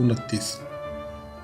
29।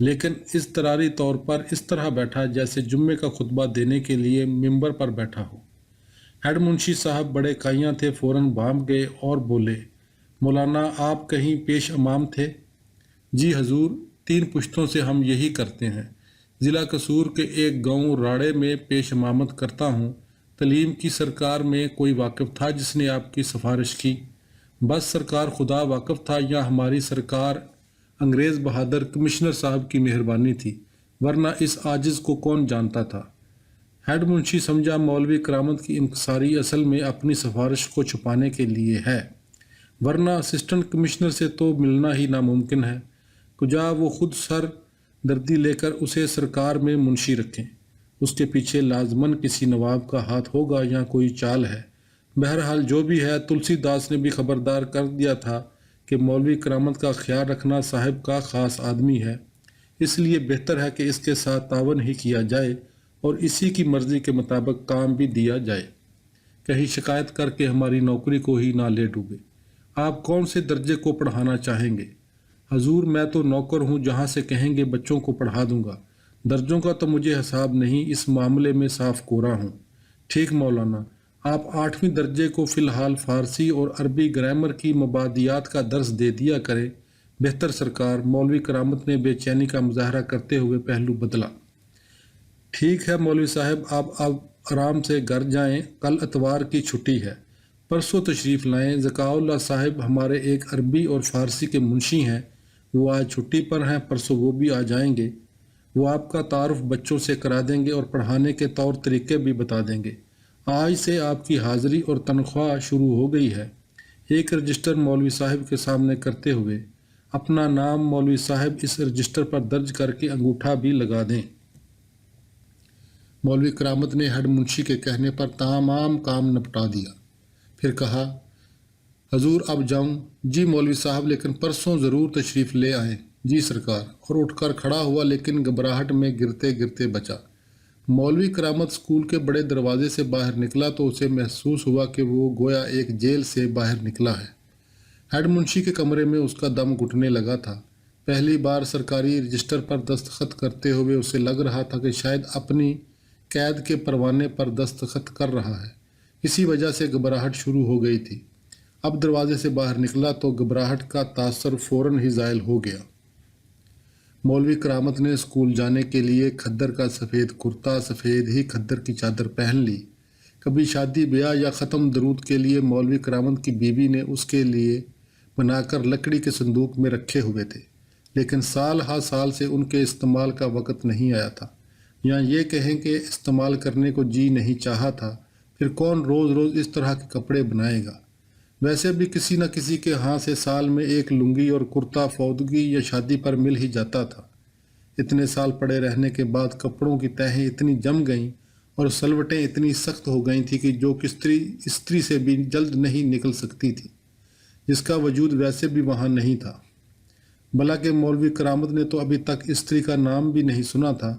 لیکن اضطراری طور پر اس طرح بیٹھا جیسے جمعے کا خطبہ دینے کے لیے ممبر پر بیٹھا ہو۔ ہیڈ منشی صاحب بڑے قائیاں تھے، فوراً بھانپ گئے اور بولے، مولانا آپ کہیں پیش امام تھے؟ جی حضور، 3 پشتوں سے ہم یہی کرتے ہیں۔ ضلع قصور کے ایک گاؤں راڑے میں پیش امامت کرتا ہوں۔ تعلیم کی سرکار میں کوئی واقف تھا جس نے آپ کی سفارش کی؟ بس سرکار خدا واقف تھا یا ہماری سرکار انگریز بہادر کمشنر صاحب کی مہربانی تھی، ورنہ اس عاجز کو کون جانتا تھا؟ ہیڈ منشی سمجھا مولوی کرامت کی انکساری اصل میں اپنی سفارش کو چھپانے کے لیے ہے، ورنہ اسسٹنٹ کمشنر سے تو ملنا ہی ناممکن ہے۔ کجا وہ خود سر دردی لے کر اسے سرکار میں منشی رکھیں، اس کے پیچھے لازماً کسی نواب کا ہاتھ ہوگا یا کوئی چال ہے۔ بہرحال جو بھی ہے، تلسی داس نے بھی خبردار کر دیا تھا کہ مولوی کرامت کا خیال رکھنا صاحب کا خاص آدمی ہے، اس لیے بہتر ہے کہ اس کے ساتھ تعاون ہی کیا جائے اور اسی کی مرضی کے مطابق کام بھی دیا جائے، کہیں شکایت کر کے ہماری نوکری کو ہی نہ لے ڈوبے۔ آپ کون سے درجے کو پڑھانا چاہیں گے؟ حضور میں تو نوکر ہوں، جہاں سے کہیں گے بچوں کو پڑھا دوں گا، درجوں کا تو مجھے حساب نہیں، اس معاملے میں صاف کورا ہوں۔ ٹھیک مولانا، آپ 8ویں درجے کو فی الحال فارسی اور عربی گرامر کی مبادیات کا درس دے دیا کریں۔ بہتر سرکار، مولوی کرامت نے بے چینی کا مظاہرہ کرتے ہوئے پہلو بدلا۔ ٹھیک ہے مولوی صاحب، آپ اب آرام سے گھر جائیں، کل اتوار کی چھٹی ہے، پرسوں تشریف لائیں۔ ذکاء اللہ صاحب ہمارے ایک عربی اور فارسی کے منشی ہیں، وہ آج چھٹی پر ہیں، پرسوں وہ بھی آ جائیں گے۔ وہ آپ کا تعارف بچوں سے کرا دیں گے اور پڑھانے کے طور طریقے بھی بتا دیں گے۔ آج سے آپ کی حاضری اور تنخواہ شروع ہو گئی ہے۔ ایک رجسٹر مولوی صاحب کے سامنے کرتے ہوئے، اپنا نام مولوی صاحب اس رجسٹر پر درج کر کے انگوٹھا بھی لگا دیں۔ مولوی کرامت نے ہیڈ منشی کے کہنے پر تمام کام نپٹا دیا، پھر کہا، حضور اب جاؤں؟ جی مولوی صاحب، لیکن پرسوں ضرور تشریف لے آئیں۔ جی سرکار، اور اٹھ کر کھڑا ہوا لیکن گھبراہٹ میں گرتے گرتے بچا۔ مولوی کرامت اسکول کے بڑے دروازے سے باہر نکلا تو اسے محسوس ہوا کہ وہ گویا ایک جیل سے باہر نکلا ہے۔ ہیڈ منشی کے کمرے میں اس کا دم گھٹنے لگا تھا۔ پہلی بار سرکاری رجسٹر پر دستخط کرتے ہوئے اسے لگ رہا تھا کہ شاید اپنی قید کے پروانے پر دستخط کر رہا ہے، اسی وجہ سے گھبراہٹ شروع ہو گئی تھی۔ اب دروازے سے باہر نکلا تو گھبراہٹ کا تاثر فوراً ہی زائل ہو گیا۔ مولوی کرامت نے اسکول جانے کے لیے کھدر کا سفید کرتا، سفید ہی کھدر کی چادر پہن لی۔ کبھی شادی بیاہ یا ختم درود کے لیے مولوی کرامت کی بیوی نے اس کے لیے بنا کر لکڑی کے صندوق میں رکھے ہوئے تھے، لیکن سال ہا سال سے ان کے استعمال کا وقت نہیں آیا تھا، یا یہ کہیں کہ استعمال کرنے کو جی نہیں چاہا تھا۔ پھر کون روز روز اس طرح کے کپڑے بنائے گا؟ ویسے بھی کسی نہ کسی کے ہاں سے سال میں ایک لنگی اور کرتا فوتگی یا شادی پر مل ہی جاتا تھا۔ اتنے سال پڑے رہنے کے بعد کپڑوں کی تہیں اتنی جم گئیں اور سلوٹیں اتنی سخت ہو گئی تھیں کہ جو استری سے بھی جلد نہیں نکل سکتی تھی، جس کا وجود ویسے بھی وہاں نہیں تھا۔ بھلا کہ مولوی کرامت نے تو ابھی تک استری کا نام بھی نہیں سنا تھا۔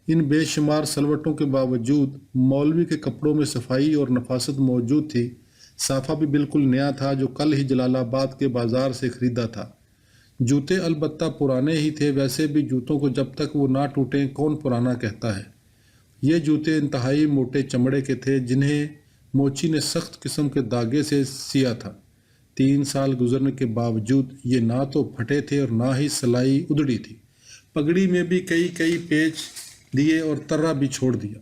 ان بے شمار سلوٹوں کے باوجود مولوی کے کپڑوں میں صفائی اور نفاست موجود تھی۔ صافہ بھی بالکل نیا تھا، جو کل ہی جلال آباد کے بازار سے خریدا تھا۔ جوتے البتہ پرانے ہی تھے، ویسے بھی جوتوں کو جب تک وہ نہ ٹوٹیں کون پرانا کہتا ہے۔ یہ جوتے انتہائی موٹے چمڑے کے تھے، جنہیں موچی نے سخت قسم کے داغے سے سیا تھا۔ 3 سال گزرنے کے باوجود یہ نہ تو پھٹے تھے اور نہ ہی سلائی ادڑی تھی۔ پگڑی میں بھی کئی پیچ دیے اور ترا بھی چھوڑ دیا۔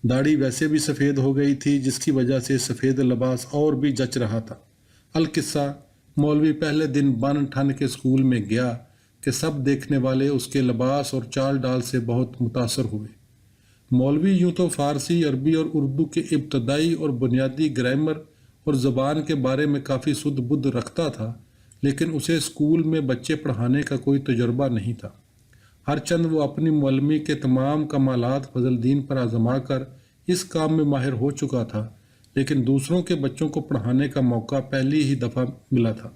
داڑھی ویسے بھی سفید ہو گئی تھی، جس کی وجہ سے سفید لباس اور بھی جچ رہا تھا۔ القصہ، مولوی پہلے دن بن ٹھن کے اسکول میں گیا کہ سب دیکھنے والے اس کے لباس اور چال ڈال سے بہت متاثر ہوئے۔ مولوی یوں تو فارسی، عربی اور اردو کے ابتدائی اور بنیادی گرامر اور زبان کے بارے میں کافی سدھ بدھ رکھتا تھا، لیکن اسے اسکول میں بچے پڑھانے کا کوئی تجربہ نہیں تھا۔ ہر چند وہ اپنی معلمی کے تمام کمالات فضل دین پر آزما کر اس کام میں ماہر ہو چکا تھا، لیکن دوسروں کے بچوں کو پڑھانے کا موقع پہلی ہی دفعہ ملا تھا،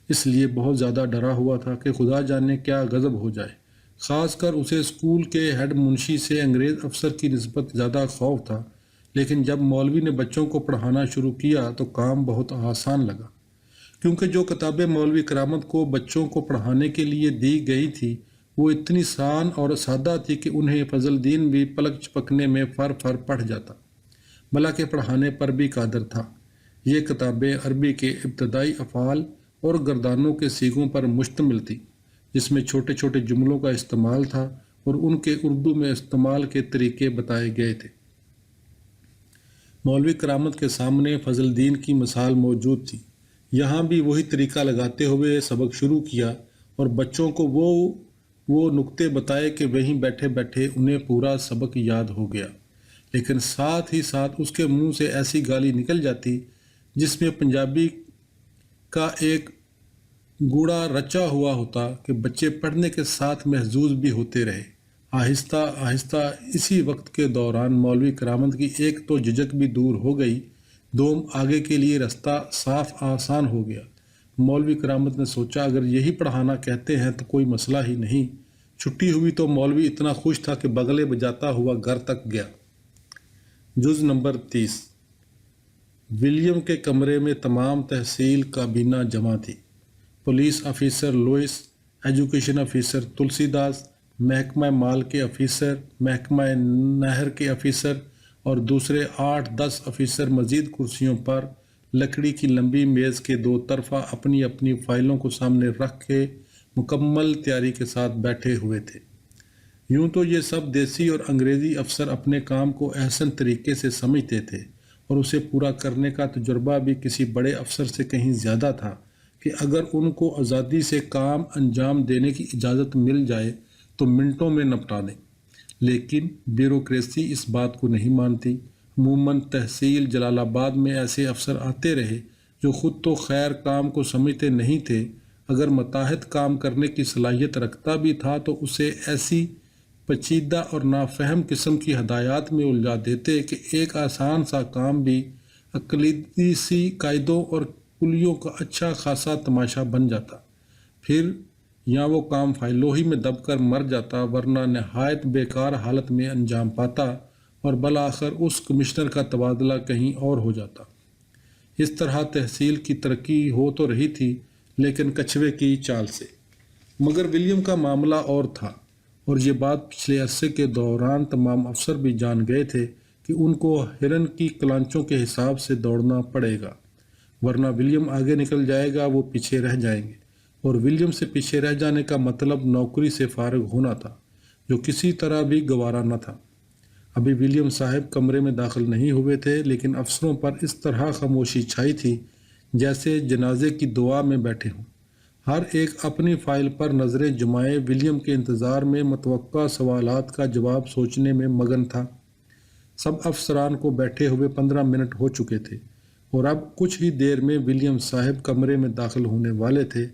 اس لیے بہت زیادہ ڈرا ہوا تھا کہ خدا جانے کیا غضب ہو جائے۔ خاص کر اسے اسکول کے ہیڈ منشی سے انگریز افسر کی نسبت زیادہ خوف تھا، لیکن جب مولوی نے بچوں کو پڑھانا شروع کیا تو کام بہت آسان لگا، کیونکہ جو کتابیں مولوی کرامت کو بچوں کو پڑھانے کے لیے دی گئی تھی وہ اتنی سان اور سادہ تھی کہ انہیں فضل الدین بھی پلک چپکنے میں فر پڑھ جاتا، بلا کے پڑھانے پر بھی قادر تھا۔ یہ کتابیں عربی کے ابتدائی افعال اور گردانوں کے صیغوں پر مشتمل تھی، جس میں چھوٹے چھوٹے جملوں کا استعمال تھا اور ان کے اردو میں استعمال کے طریقے بتائے گئے تھے۔ مولوی کرامت کے سامنے فضل الدین کی مثال موجود تھی۔ یہاں بھی وہی طریقہ لگاتے ہوئے سبق شروع کیا اور بچوں کو وہ نکتے بتائے کہ وہیں بیٹھے بیٹھے انہیں پورا سبق یاد ہو گیا، لیکن ساتھ ہی ساتھ اس کے منہ سے ایسی گالی نکل جاتی جس میں پنجابی کا ایک گوڑا رچا ہوا ہوتا کہ بچے پڑھنے کے ساتھ محظوظ بھی ہوتے رہے۔ آہستہ آہستہ اسی وقت کے دوران مولوی کرامت کی ایک تو جھجک بھی دور ہو گئی، دوم آگے کے لیے راستہ صاف آسان ہو گیا۔ مولوی کرامت نے سوچا اگر یہی پڑھانا کہتے ہیں تو کوئی مسئلہ ہی نہیں۔ چھٹی ہوئی تو مولوی اتنا خوش تھا کہ بغلے بجاتا ہوا گھر تک گیا۔ جز نمبر 30۔ ولیم کے کمرے میں تمام تحصیل کابینہ جمع تھی۔ Police officer Lewis, education officer Tulsi Das, محکمہ مال کے آفیسر، محکمہ نہر کے آفیسر اور دوسرے 8-10 آفیسر مزید کرسیوں پر لکڑی کی لمبی میز کے دو طرفہ اپنی اپنی فائلوں کو سامنے رکھ کے مکمل تیاری کے ساتھ بیٹھے ہوئے تھے۔ یوں تو یہ سب دیسی اور انگریزی افسر اپنے کام کو احسن طریقے سے سمجھتے تھے اور اسے پورا کرنے کا تجربہ بھی کسی بڑے افسر سے کہیں زیادہ تھا کہ اگر ان کو آزادی سے کام انجام دینے کی اجازت مل جائے تو منٹوں میں نپٹا دیں، لیکن بیوروکریسی اس بات کو نہیں مانتی۔ عموماً تحصیل جلال آباد میں ایسے افسر آتے رہے جو خود تو خیر کام کو سمجھتے نہیں تھے، اگر متحد کام کرنے کی صلاحیت رکھتا بھی تھا تو اسے ایسی پیچیدہ اور نافہم قسم کی ہدایات میں الجھا دیتے کہ ایک آسان سا کام بھی اقلیتی سی قاعدوں اور کلیوں کا اچھا خاصا تماشا بن جاتا، پھر یا وہ کام فائلوں ہی میں دب کر مر جاتا ورنہ نہایت بیکار حالت میں انجام پاتا اور بالآخر اس کمشنر کا تبادلہ کہیں اور ہو جاتا۔ اس طرح تحصیل کی ترقی ہو تو رہی تھی لیکن کچھوے کی چال سے۔ مگر ولیم کا معاملہ اور تھا، اور یہ بات پچھلے عرصے کے دوران تمام افسر بھی جان گئے تھے کہ ان کو ہرن کی کلانچوں کے حساب سے دوڑنا پڑے گا، ورنہ ولیم آگے نکل جائے گا، وہ پیچھے رہ جائیں گے، اور ولیم سے پیچھے رہ جانے کا مطلب نوکری سے فارغ ہونا تھا، جو کسی طرح بھی گوارا نہ تھا۔ ابھی ولیم صاحب کمرے میں داخل نہیں ہوئے تھے لیکن افسروں پر اس طرح خاموشی چھائی تھی جیسے جنازے کی دعا میں بیٹھے ہوں۔ ہر ایک اپنی فائل پر نظریں جمائے ولیم کے انتظار میں متوقع سوالات کا جواب سوچنے میں مگن تھا۔ سب افسران کو بیٹھے ہوئے 15 منٹ ہو چکے تھے اور اب کچھ ہی دیر میں ولیم صاحب کمرے میں داخل ہونے والے تھے۔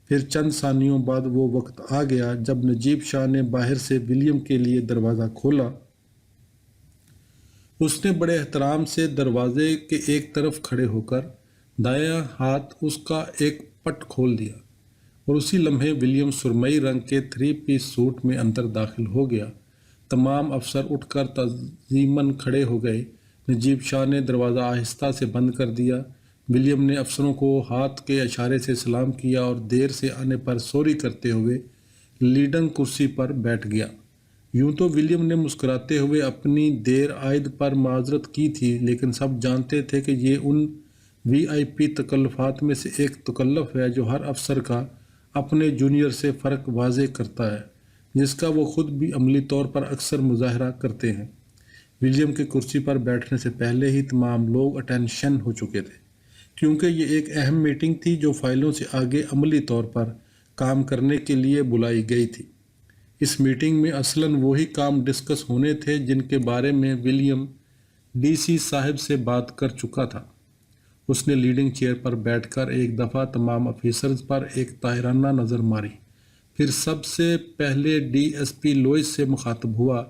پھر چند ثانیوں بعد وہ وقت آ گیا جب نجیب شاہ نے باہر سے ولیم کے لیے دروازہ کھولا۔ اس نے بڑے احترام سے دروازے کے ایک طرف کھڑے ہو کر دایاں ہاتھ اس کا ایک پٹ کھول دیا اور اسی لمحے ولیم سرمئی رنگ کے 3 پیس سوٹ میں اندر داخل ہو گیا۔ تمام افسر اٹھ کر تعظیماً کھڑے ہو گئے۔ نجیب شاہ نے دروازہ آہستہ سے بند کر دیا۔ ولیم نے افسروں کو ہاتھ کے اشارے سے سلام کیا اور دیر سے آنے پر سوری کرتے ہوئے لیڈنگ کرسی پر بیٹھ گیا۔ یوں تو ولیم نے مسکراتے ہوئے اپنی دیر عائد پر معذرت کی تھی، لیکن سب جانتے تھے کہ یہ ان VIP تکلفات میں سے ایک تکلف ہے جو ہر افسر کا اپنے جونیئر سے فرق واضح کرتا ہے، جس کا وہ خود بھی عملی طور پر اکثر مظاہرہ کرتے ہیں۔ ولیم کے کرسی پر بیٹھنے سے پہلے ہی تمام لوگ اٹینشن ہو چکے تھے، کیونکہ یہ ایک اہم میٹنگ تھی جو فائلوں سے آگے عملی طور پر کام کرنے کے لیے بلائی گئی تھی۔ اس میٹنگ میں اصلاً وہی کام ڈسکس ہونے تھے جن کے بارے میں ولیم DC صاحب سے بات کر چکا تھا۔ اس نے لیڈنگ چیئر پر بیٹھ کر ایک دفعہ تمام آفیسرز پر ایک طاہرانہ نظر ماری، پھر سب سے پہلے DSP لوئس سے مخاطب ہوا۔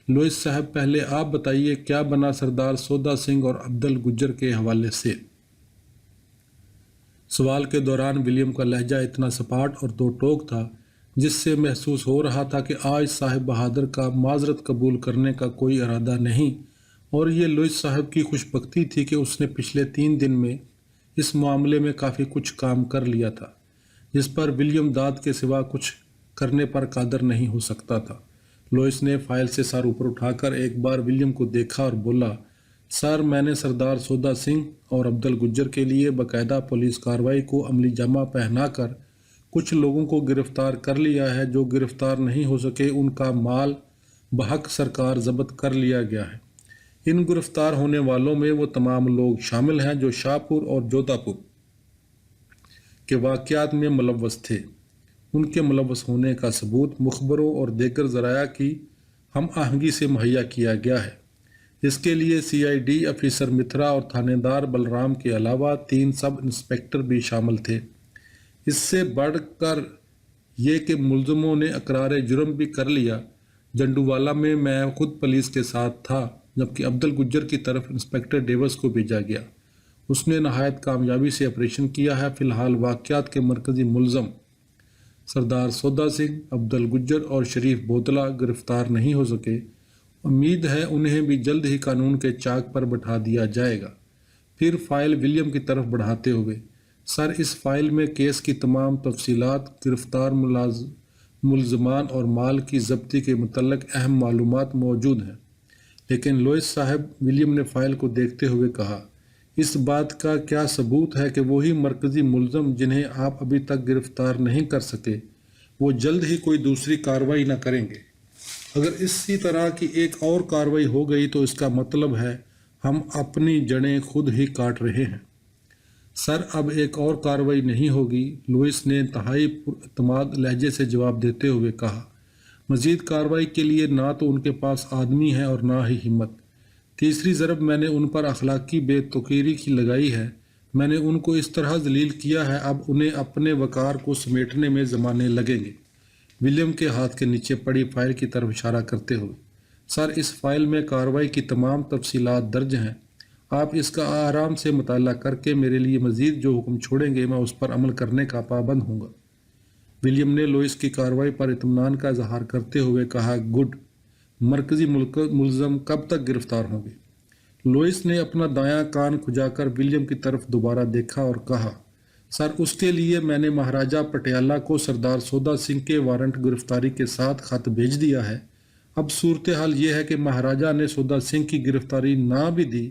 لوئس صاحب پہلے آپ بتائیے کیا بنا سردار سودا سنگھ اور عبدل گجر کے حوالے سے؟ سوال کے دوران ولیم کا لہجہ اتنا سپاٹ اور دو ٹوک تھا جس سے محسوس ہو رہا تھا کہ آج صاحب بہادر کا معذرت قبول کرنے کا کوئی ارادہ نہیں، اور یہ لوئس صاحب کی خوش بختی تھی کہ اس نے پچھلے 3 دن میں اس معاملے میں کافی کچھ کام کر لیا تھا جس پر ولیم داد کے سوا کچھ کرنے پر قادر نہیں ہو سکتا تھا۔ لوئس نے فائل سے سر اوپر اٹھا کر ایک بار ولیم کو دیکھا اور بولا، سر میں نے سردار سودا سنگھ اور عبدل گجر کے لیے باقاعدہ پولیس کارروائی کو عملی جامہ پہنا کر کچھ لوگوں کو گرفتار کر لیا ہے۔ جو گرفتار نہیں ہو سکے ان کا مال بحق سرکار ضبط کر لیا گیا ہے۔ ان گرفتار ہونے والوں میں وہ تمام لوگ شامل ہیں جو شاہپور اور جودھا پور کے واقعات میں ملوث تھے۔ ان کے ملوث ہونے کا ثبوت مخبروں اور دیگر ذرائع کی ہم آہنگی سے مہیا کیا گیا ہے۔ اس کے لیے CID افیسر مترا اور تھانے دار بلرام کے علاوہ 3 سب انسپکٹر بھی شامل تھے۔ اس سے بڑھ کر یہ کہ ملزموں نے اقرار جرم بھی کر لیا۔ جنڈووالا میں میں خود پولیس کے ساتھ تھا جبکہ عبدل گجر کی طرف انسپکٹر ڈیوس کو بھیجا گیا۔ اس نے نہایت کامیابی سے آپریشن کیا ہے۔ فی الحال واقعات کے مرکزی ملزم سردار سودا سنگھ، عبدل گجر اور شریف بودلہ گرفتار نہیں ہو سکے۔ امید ہے انہیں بھی جلد ہی قانون کے چاک پر بٹھا دیا جائے گا۔ پھر فائل ولیم کی طرف بڑھاتے ہوئے، سر اس فائل میں کیس کی تمام تفصیلات، گرفتار ملزمان اور مال کی ضبطی کے متعلق اہم معلومات موجود ہیں۔ لیکن لوئس صاحب، ولیم نے فائل کو دیکھتے ہوئے کہا، اس بات کا کیا ثبوت ہے کہ وہی مرکزی ملزم جنہیں آپ ابھی تک گرفتار نہیں کر سکے وہ جلد ہی کوئی دوسری کارروائی نہ کریں گے؟ اگر اسی طرح کی ایک اور کارروائی ہو گئی تو اس کا مطلب ہے ہم اپنی جڑیں خود ہی کاٹ رہے ہیں۔ سر اب ایک اور کارروائی نہیں ہوگی، لوئس نے انتہائی پراعتماد لہجے سے جواب دیتے ہوئے کہا۔ مزید کارروائی کے لیے نہ تو ان کے پاس آدمی ہے اور نہ ہی ہمت۔ تیسری ضرب میں نے ان پر اخلاقی بے توقیری کی لگائی ہے۔ میں نے ان کو اس طرح ذلیل کیا ہے، اب انہیں اپنے وقار کو سمیٹنے میں زمانے لگیں گے۔ ولیم کے ہاتھ کے نیچے پڑی فائل کی طرف اشارہ کرتے ہوئے، سر اس فائل میں کارروائی کی تمام تفصیلات درج ہیں۔ آپ اس کا آرام سے مطالعہ کر کے میرے لیے مزید جو حکم چھوڑیں گے میں اس پر عمل کرنے کا پابند ہوں گا۔ ولیم نے لوئس کی کارروائی پر اطمینان کا اظہار کرتے ہوئے کہا، گڈ۔ مرکزی ملزم کب تک گرفتار ہوں گے؟ لوئس نے اپنا دایاں کان کھجا کر ولیم کی طرف دوبارہ دیکھا اور کہا، سر اس کے لیے میں نے مہاراجہ پٹیالہ کو سردار سودا سنگھ کے وارنٹ گرفتاری کے ساتھ خط بھیج دیا ہے۔ اب صورتحال یہ ہے کہ مہاراجہ نے سودا سنگھ کی گرفتاری نہ بھی دی،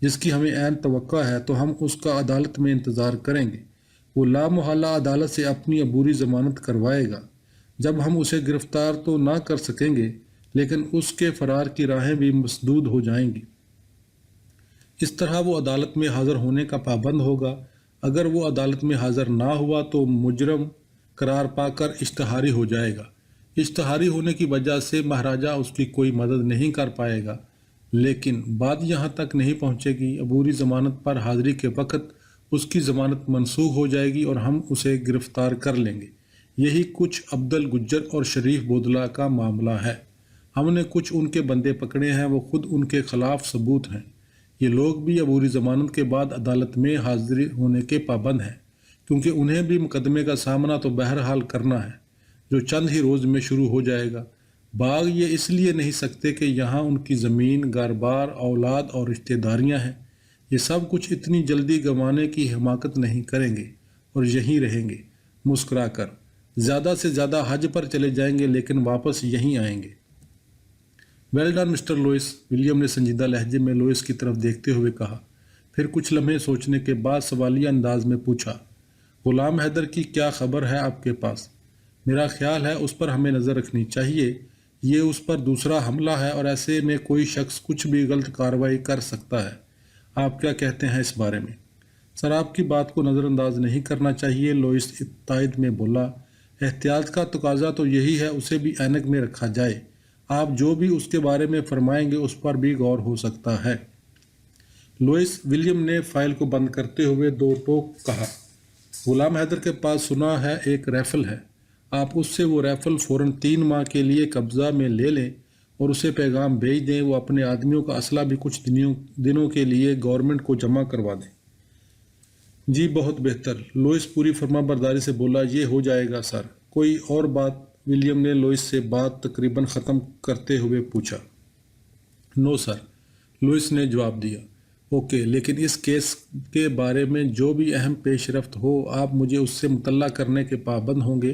جس کی ہمیں عین توقع ہے، تو ہم اس کا عدالت میں انتظار کریں گے۔ وہ لامحالہ عدالت سے اپنی عبوری ضمانت کروائے گا۔ جب ہم اسے گرفتار تو نہ کر سکیں گے لیکن اس کے فرار کی راہیں بھی مسدود ہو جائیں گی۔ اس طرح وہ عدالت میں حاضر ہونے کا پابند ہوگا۔ اگر وہ عدالت میں حاضر نہ ہوا تو مجرم قرار پا کر اشتہاری ہو جائے گا۔ اشتہاری ہونے کی وجہ سے مہاراجہ اس کی کوئی مدد نہیں کر پائے گا۔ لیکن بات یہاں تک نہیں پہنچے گی۔ عبوری ضمانت پر حاضری کے وقت اس کی ضمانت منسوخ ہو جائے گی اور ہم اسے گرفتار کر لیں گے۔ یہی کچھ عبدل گجر اور شریف بودلہ کا معاملہ ہے۔ ہم نے کچھ ان کے بندے پکڑے ہیں، وہ خود ان کے خلاف ثبوت ہیں۔ یہ لوگ بھی عبوری ضمانت کے بعد عدالت میں حاضر ہونے کے پابند ہیں، کیونکہ انہیں بھی مقدمے کا سامنا تو بہرحال کرنا ہے، جو چند ہی روز میں شروع ہو جائے گا۔ باغ یہ اس لیے نہیں سکتے کہ یہاں ان کی زمین، گھر بار، اولاد اور رشتہ داریاں ہیں۔ یہ سب کچھ اتنی جلدی گنوانے کی حماقت نہیں کریں گے اور یہیں رہیں گے مسکرا کر۔ زیادہ سے زیادہ حج پر چلے جائیں گے لیکن واپس یہیں آئیں گے۔ Well done mister Louis, William نے سنجیدہ لہجے میں لوئس کی طرف دیکھتے ہوئے کہا۔ پھر کچھ لمحے سوچنے کے بعد سوالیہ انداز میں پوچھا، غلام حیدر کی کیا خبر ہے آپ کے پاس؟ میرا خیال ہے اس پر ہمیں نظر رکھنی چاہیے۔ یہ اس پر دوسرا حملہ ہے اور ایسے میں کوئی شخص کچھ بھی غلط کارروائی کر سکتا ہے۔ آپ کیا کہتے ہیں اس بارے میں؟ سر آپ کی بات کو نظر انداز نہیں کرنا چاہیے، لوئس تائید میں بولا۔ احتیاط کا تقاضا تو یہی ہے، اسے بھی عینک میں رکھا جائے۔ آپ جو بھی اس کے بارے میں فرمائیں گے اس پر بھی غور ہو سکتا ہے۔ لوئس، ولیم نے فائل کو بند کرتے ہوئے دو ٹوک کہا، غلام حیدر کے پاس سنا ہے ایک ریفل ہے۔ آپ اس سے وہ ریفل فوراً 3 ماہ کے لیے قبضہ میں لے لیں اور اسے پیغام بھیج دیں، وہ اپنے آدمیوں کا اسلحہ بھی کچھ دنوں کے لیے گورنمنٹ کو جمع کروا دیں۔ جی بہت بہتر، لوئس پوری فرما برداری سے بولا، یہ ہو جائے گا سر۔ کوئی اور بات؟ ولیم نے لوئس سے بات تقریباً ختم کرتے ہوئے پوچھا۔ نو سر، لوئس نے جواب دیا۔ اوکے، لیکن اس کیس کے بارے میں جو بھی اہم پیش رفت ہو آپ مجھے اس سے مطلع کرنے کے پابند ہوں گے۔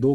2